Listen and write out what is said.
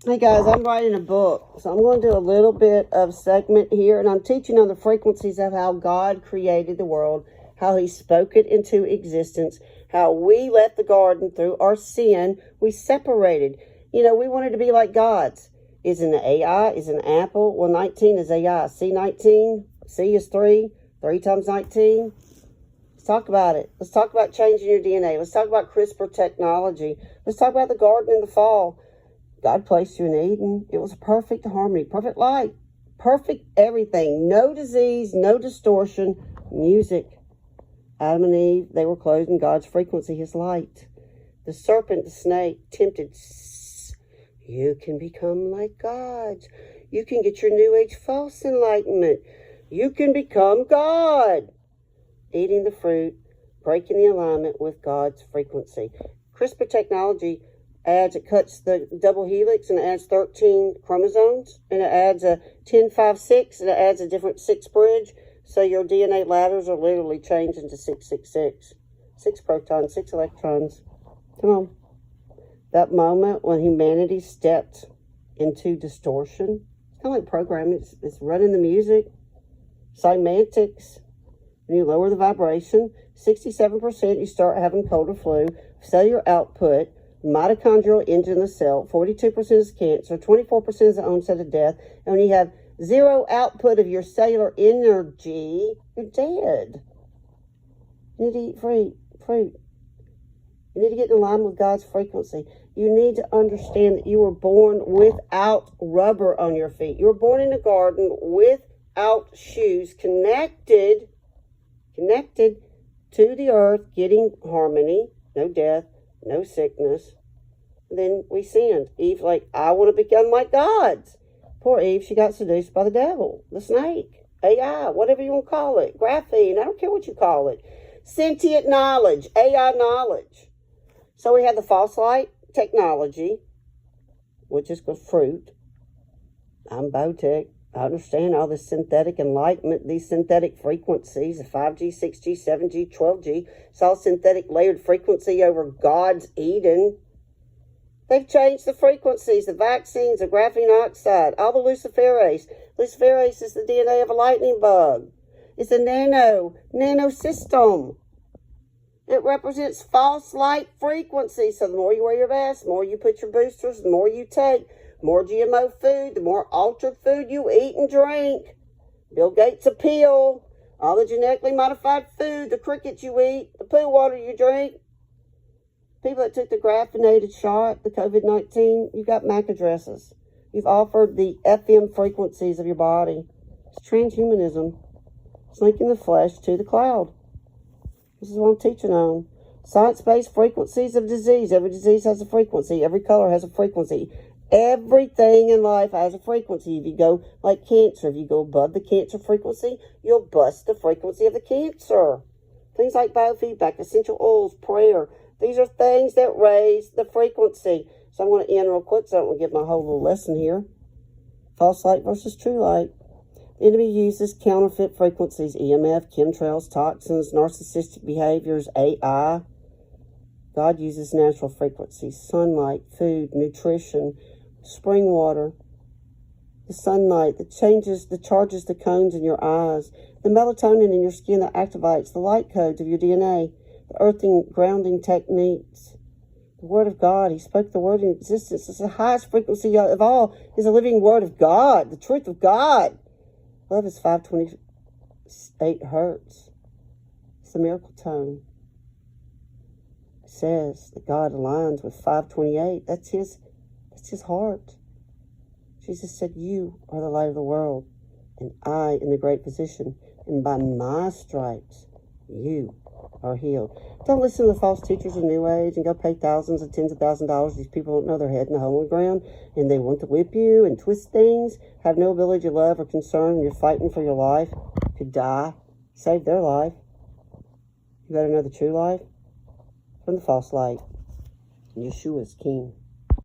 Hey guys, I'm writing a book, so I'm going to do a little bit of segment here, and I'm teaching on the frequencies of how God created the world, how He spoke it into existence, how we left the garden through our sin. We separated. We wanted to be like gods. Is an AI, is an apple. Well, 19 is AI. C 19, C is 3, 3 times 19. Let's talk about it. Let's talk about changing your DNA. Let's talk about CRISPR technology. Let's talk about the garden in the fall. God placed you in Eden. It was perfect harmony, perfect light, perfect everything. No disease, no distortion, music. Adam and Eve, they were clothed in God's frequency, His light. The serpent, the snake, tempted. You can become like gods. You can get your New Age false enlightenment. You can become God. Eating the fruit, breaking the alignment with God's frequency. CRISPR technology it cuts the double helix and it adds 13 chromosomes, and it adds a 10-5-6, and it adds a different 6 bridge. So your DNA ladders are literally changed into 666. 6 protons, 6 electrons. Come on. That moment when humanity stepped into distortion, it's kind of like programming. It's running the music, semantics. When you lower the vibration, 67%, you start having cold or flu. Cellular output, mitochondrial engine of the cell, 42% is cancer, 24% is the onset of death. And when you have zero output of your cellular energy, you're dead. You need to eat fruit. You need to get in line with God's frequency. You need to understand that you were born without rubber on your feet. You were born in a garden without shoes, connected to the earth, getting harmony, no death, no sickness. Then we sinned. Eve, like, I want to become like gods. Poor Eve, she got seduced by the devil, the snake, AI, whatever you want to call it, graphene, I don't care what you call it. Sentient knowledge, AI knowledge. So we had the false light technology, which is called fruit. I'm biotech. I understand all this synthetic enlightenment, these synthetic frequencies, the 5G, 6G, 7G, 12G. It's all synthetic layered frequency over God's Eden. They've changed the frequencies, the vaccines, the graphene oxide, all the luciferase. Luciferase is the DNA of a lightning bug. It's a nano system. It represents false light frequency. So the more you wear your vest, the more you put your boosters, the more you take, more GMO food, the more altered food you eat and drink. Bill Gates appeal, all the genetically modified food, the crickets you eat, the poo water you drink. People that took the graphinated shot, the COVID-19, you've got MAC addresses. You've offered the FM frequencies of your body. It's transhumanism. It's linking the flesh to the cloud. This is what I'm teaching on. Science-based frequencies of disease. Every disease has a frequency. Every color has a frequency. Everything in life has a frequency. If you go like cancer, if you go above the cancer frequency, you'll bust the frequency of the cancer. Things like biofeedback, essential oils, prayer. These are things that raise the frequency. So I'm going to end real quick so I don't want to give my whole little lesson here. False light versus true light. The enemy uses counterfeit frequencies, EMF, chemtrails, toxins, narcissistic behaviors, AI. God uses natural frequencies, sunlight, food, nutrition, spring water, the sunlight that charges the cones in your eyes, the melatonin in your skin that activates the light codes of your DNA, the earthing, grounding techniques, the Word of God. He spoke the Word in existence. It's the highest frequency of all. Is the living Word of God, the truth of God. Love is 528 hertz. It's the miracle tone. It says that God aligns with 528. That's his heart. Jesus said, you are the light of the world, and I am the great physician, and by my stripes you are healed. Don't listen to the false teachers of New Age and go pay thousands and tens of thousands of dollars. These people don't know their head in the hole in the ground, and they want to whip you and twist things, have no ability to love or concern when you're fighting for your life. To die, save their life. You got to know the true life from the false light. Yeshua is King.